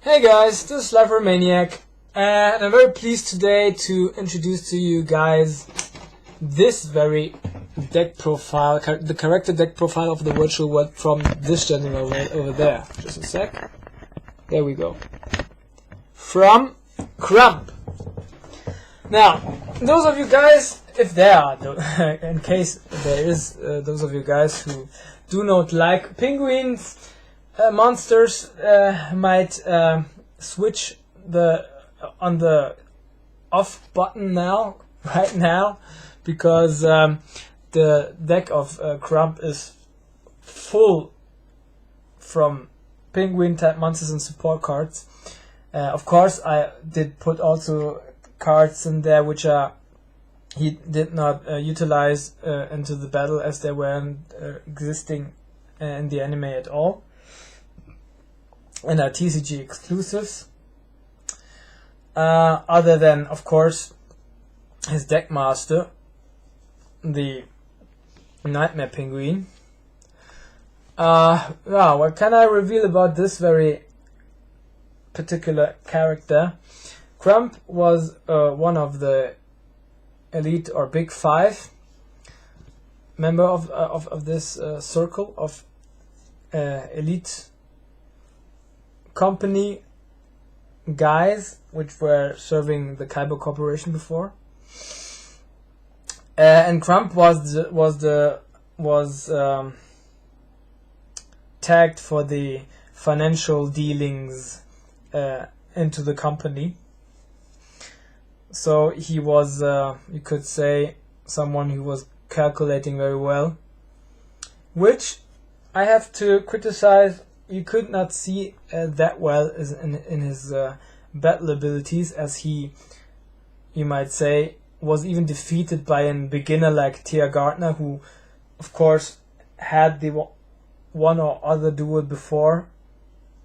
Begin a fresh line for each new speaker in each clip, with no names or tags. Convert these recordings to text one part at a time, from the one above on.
Hey guys, this is Lifer Maniac, and I'm very pleased today to introduce to you guys this very deck profile, the character deck profile of the virtual world from this gentleman over there. Just a sec. There we go. From Crump. Now, those of you guys, if there are, in case there is, those of you guys who do not like penguins, monsters might switch on the off button right now, because the deck of Crump is full from penguin type monsters and support cards. Of course, I did put also cards in there which he did not utilize into the battle, as they weren't existing in the anime at all, and are TCG exclusives. Other than, of course, his deckmaster, the Nightmare Penguin. What can I reveal about this very particular character? Crump was one of the elite or big five member of this circle of elite company guys which were serving the Kaiba Corporation before, and Crump was tagged for the financial dealings into the company. So he was, you could say, someone who was calculating very well, which I have to criticize. You could not see that well as in his battle abilities, as he, you might say, was even defeated by a beginner like Gardner, who of course had the one or other duel before,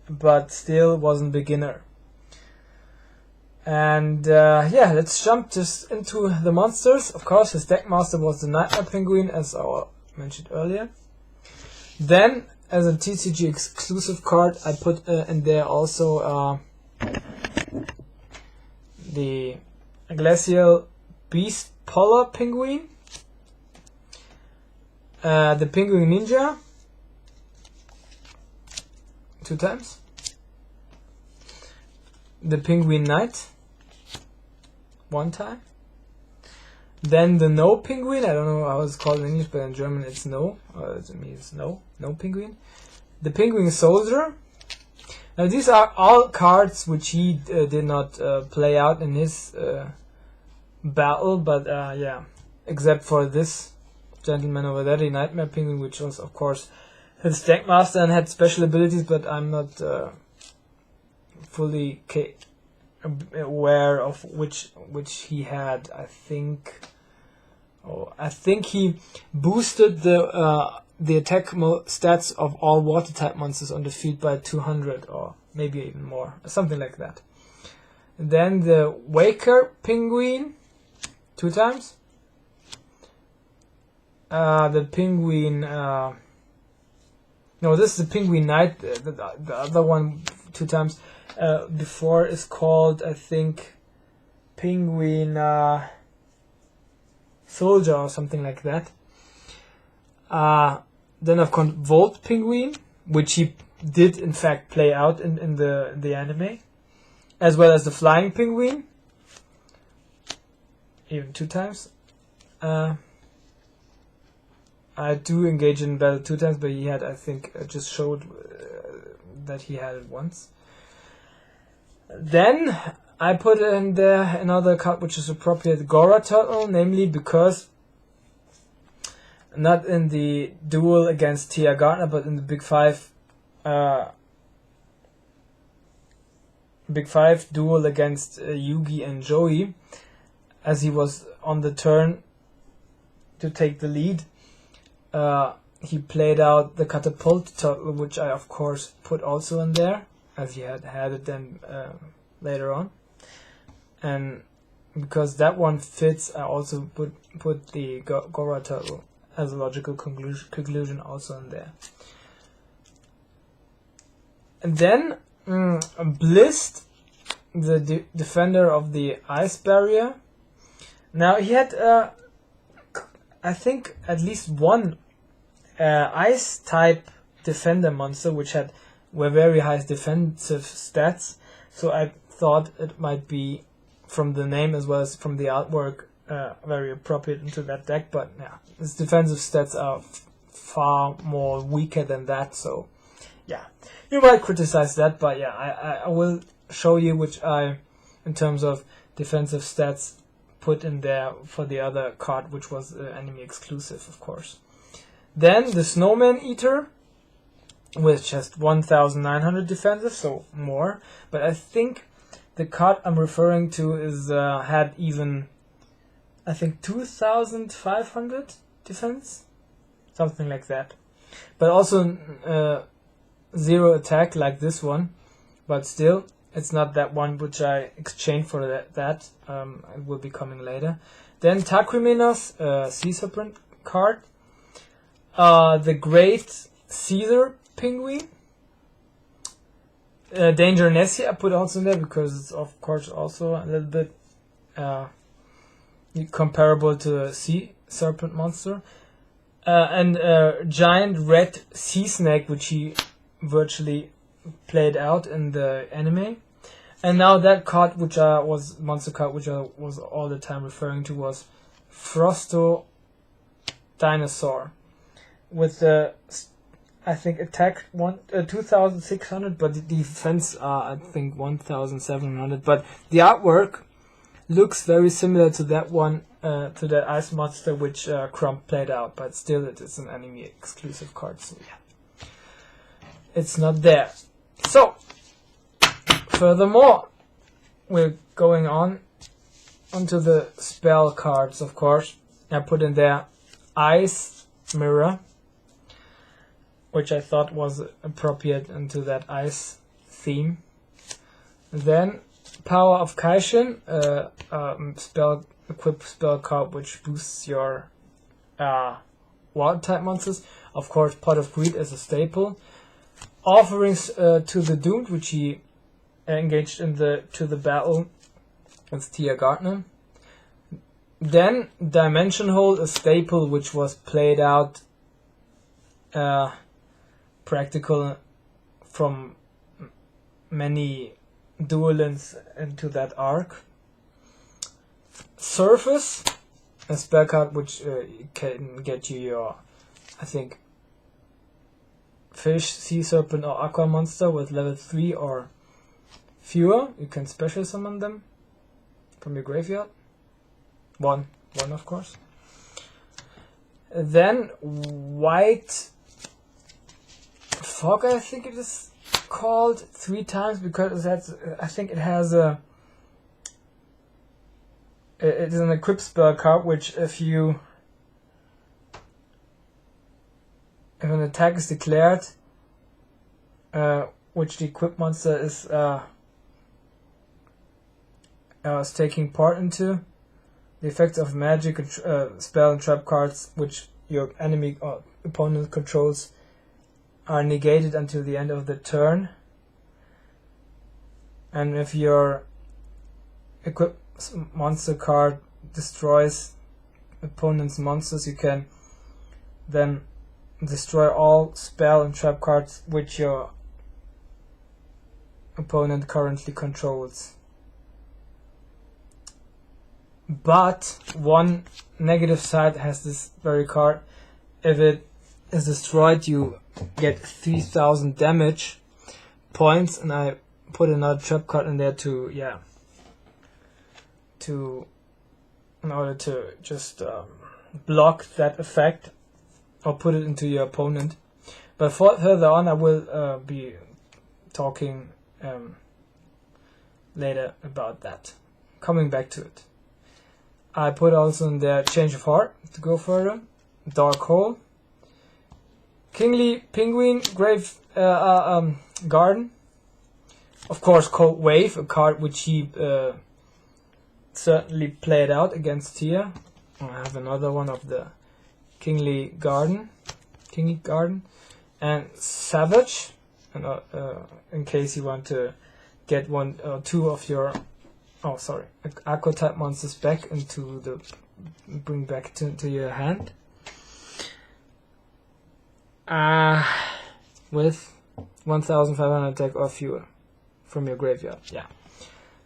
but still wasn't beginner. And yeah, let's jump just into the monsters. Of course, his deckmaster was the Nightmare Penguin, as I mentioned earlier. Then, as a TCG exclusive card, I put in there also the Glacial Beast Polar Penguin, the Penguin Ninja, 2 times, the Penguin Knight, 1 time, then the No Penguin. I don't know how it's called in English, but in German it's No. It means no Penguin. The Penguin Soldier. Now these are all cards which he did not play out in his battle, but yeah, except for this gentleman over there, the Nightmare Penguin, which was of course his deckmaster and had special abilities, but I'm not fully aware of which he had. I think he boosted the attack stats of all water type monsters on the field by 200, or maybe even more, something like that. And then the Waker Penguin, 2 times. The Penguin. No, this is the Penguin Knight. The other one 2 times. Before is called, I think, Penguin Soldier or something like that. Then I've got Volt Penguin, which he did in fact play out in the anime, as well as the Flying Penguin, even 2 times. I do engage in battle 2 times, but he had, I think, just showed that he had it once. Then I put in there another card which is appropriate, Gora Turtle, namely because not in the duel against Gardner, but in the Big Five duel against Yughi and Joey, as he was on the turn to take the lead. He played out the Catapult Turtle, which I of course put also in there, as he had it then later on, and because that one fits, I also put the Gora Turtle as a logical conclusion also in there. And then Blist, the defender of the ice barrier. Now he had, I think, at least one ice type defender monster which were very high defensive stats. So I thought it might be, from the name as well as from the artwork, very appropriate into that deck. But yeah, his defensive stats are far more weaker than that. So yeah, you might criticize that, but yeah, I will show you which in terms of defensive stats, put in there for the other card, which was enemy exclusive, of course. Then the Snowman Eater, with just 1,900 defensive, so more. But I think the card I'm referring to is had even, I think, 2,500 defense, something like that. But also 0 attack like this one, but still it's not that one which I exchanged for that. It will be coming later. Then Tacrimenos, Sea Serpent card. The Great Caesar Pinguin. Danger Nessie I put also in there because it's of course also a little bit comparable to a Sea Serpent monster. And Giant Red Sea Snake, which he virtually played out in the anime. And now that card, which was monster card, which I was all the time referring to, was Frosto Dinosaur, with the I think attack 2,600, but the defense I think 1,700. But the artwork looks very similar to that one, to that ice monster which Crump played out, but still it is an anime exclusive card. So yeah, it's not there. So furthermore, we're going on onto the spell cards. Of course, I put in there Ice Mirror, which I thought was appropriate into that ice theme. Then Power of Kaishin, equipped spell card which boosts your wild type monsters. Of course, Pot of Greed as a staple. Offerings to the Doomed, which he engaged to the battle with Tia Gardner. Then Dimension Hole, a staple which was played out practical from many duelings into that arc. Surface, a spell card which can get you your, I think, fish, sea serpent or aqua monster with level 3 or fewer. You can special summon them from your graveyard. One of course. Then White Fog, I think it is called, 3 times, because I think it has it is an equip spell card which if an attack is declared, which the equip monster is taking part into, the effects of magic, spell and trap cards which your enemy or opponent controls are negated until the end of the turn. And if your equip monster card destroys opponent's monsters, you can then destroy all spell and trap cards which your opponent currently controls. But one negative side has this very card. If it is destroyed, you get 3,000 damage points, and I put another trap card in there in order to just block that effect or put it into your opponent. But further on, I will be talking later about that. Coming back to it, I put also in there Change of Heart to go further, Dark Hole, Kingly Penguin, Grave Garden, of course Cold Wave, a card which he certainly played out against Tia. I have another one of the Kingly Garden, and Savage, and in case you want to get one or two of your aqua type monsters back into the to your hand. With 1,500 attack or fewer from your graveyard. Yeah.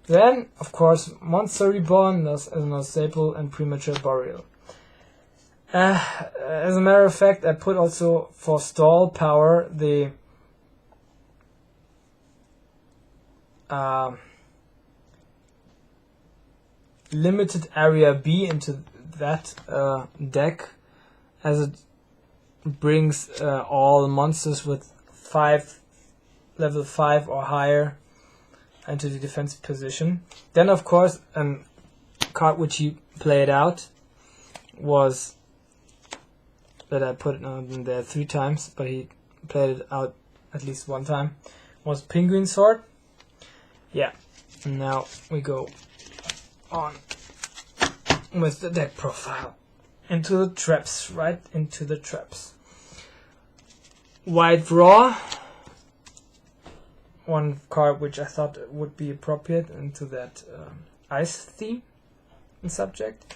Then, of course, Monster Reborn as a staple and Premature Burial. As a matter of fact, I put also for stall power the limited area B into that deck, as it brings all monsters with level 5 or higher into the defensive position. Then, of course, a card which he played out was that I put in there 3 times, but he played it out at least 1 time, was Penguin Sword. Yeah, and now we go on with the deck profile. Into the traps, right into the traps. White Raw, one card which I thought would be appropriate into that ice theme and subject.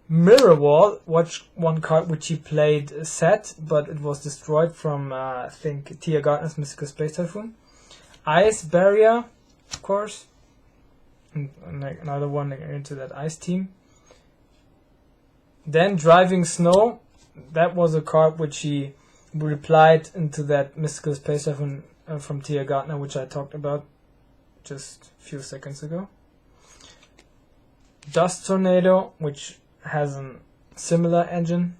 Mirror Wall, one card which he played set, but it was destroyed from I think Tia Gardner's Mystical Space Typhoon. Ice Barrier, of course, and another one into that ice team. Then Driving Snow, that was a card which he replied into that Mystical Space Typhoon from Tia Gardner, which I talked about just a few seconds ago. Dust Tornado, which has a similar engine.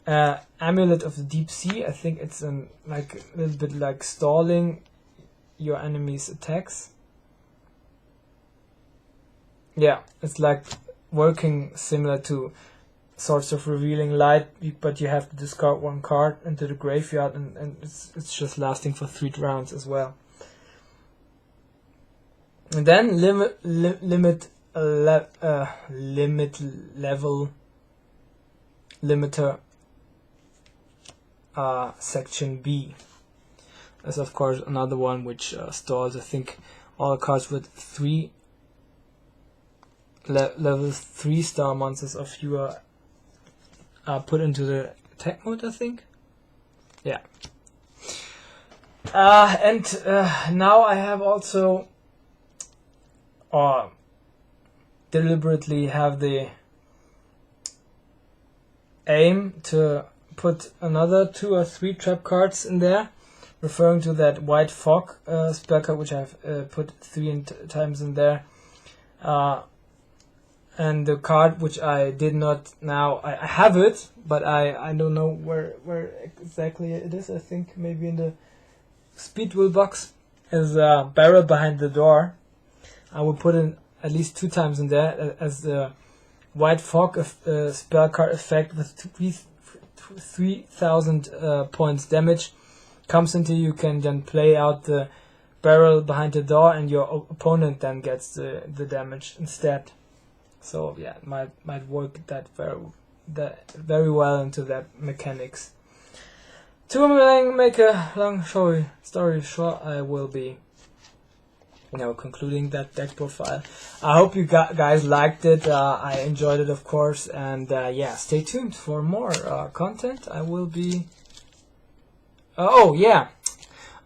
Amulet of the Deep Sea, I think it's like a little bit like stalling your enemy's attacks. Yeah, it's like working similar to Swords of Revealing Light, but you have to discard 1 card into the graveyard, and it's just lasting for 3 rounds as well. And then limit level limiter section B. That's of course another one which stalls, I think, all cards with 3 level 3 star monsters of fewer put into the attack mode, I think. Yeah. And now I have also deliberately have the aim to put another 2 or 3 trap cards in there, referring to that White Fog spell card, which I've put 3 times in there. And the card which I did not now, I have it, but I don't know where exactly it is. I think maybe in the Speed Wheel box, is Barrel Behind the Door. I will put it at least 2 times in there as the White Fog spell card effect with 3,000 points damage comes into you. Can then play out the Barrel Behind the Door, and your opponent then gets the damage instead. So yeah, it might work that very well into that mechanics. To make a long story short, I will be concluding that deck profile. I hope you guys liked it. I enjoyed it, of course, and yeah, stay tuned for more content. I will be. Oh yeah,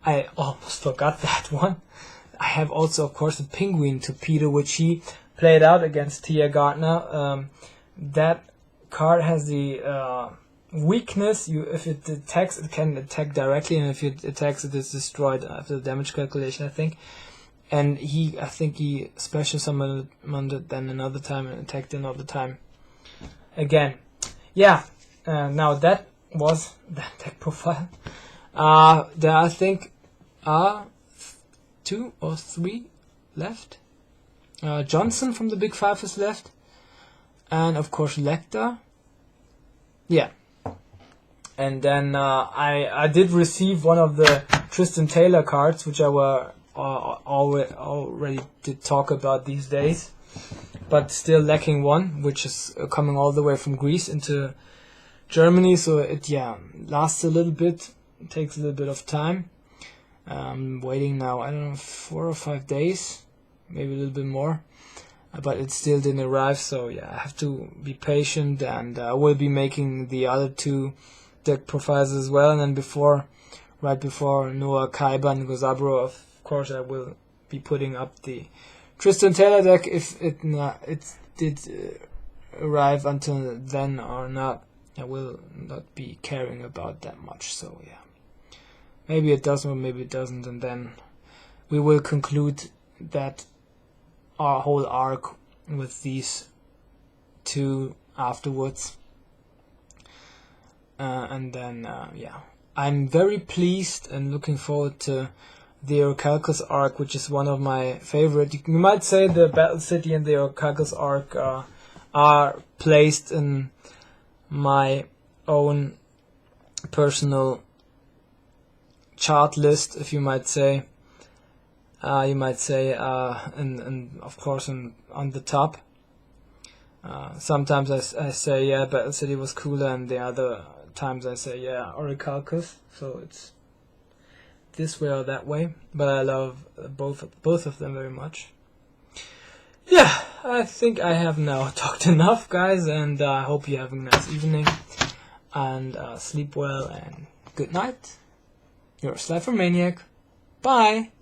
I almost forgot that one. I have also, of course, the Penguin Torpedo, which he played out against Tia Gardner. That card has the weakness. If it attacks, it can attack directly, and if it attacks, it is destroyed after the damage calculation, I think. And I think he special summoned it then another time and attacked another time again. Yeah, now that was that deck profile. There I think are 2 or 3 left. Johnson from the Big Five is left, and of course Lecter. Yeah, and then I did receive one of the Tristan Taylor cards, which I were already did talk about these days, but still lacking one, which is coming all the way from Greece into Germany. So it lasts a little bit, it takes a little bit of time. I'm waiting now, I don't know, 4 or 5 days, maybe a little bit more, but it still didn't arrive. So yeah, I have to be patient, and I will be making the other 2 deck profiles as well. And then right before Noah, Kaiba, and Gozabro, of course I will be putting up the Tristan Taylor deck if it did arrive until then or not. I will not be caring about that much. So yeah, maybe it does or maybe it doesn't, and then we will conclude that our whole arc with these 2 afterwards. And then yeah, I'm very pleased and looking forward to the Orichalcos arc, which is one of my favorite. You might say the Battle City and the Orichalcos arc are placed in my own personal chart list, if you might say. And of course on the top. Sometimes I say yeah, Battle City was cooler, and the other times I say yeah, Orichalcos. So it's this way or that way, but I love both of them very much. Yeah, I think I have now talked enough, guys, and I hope you have a nice evening, and sleep well, and good night. You're a Slifer Maniac. Bye!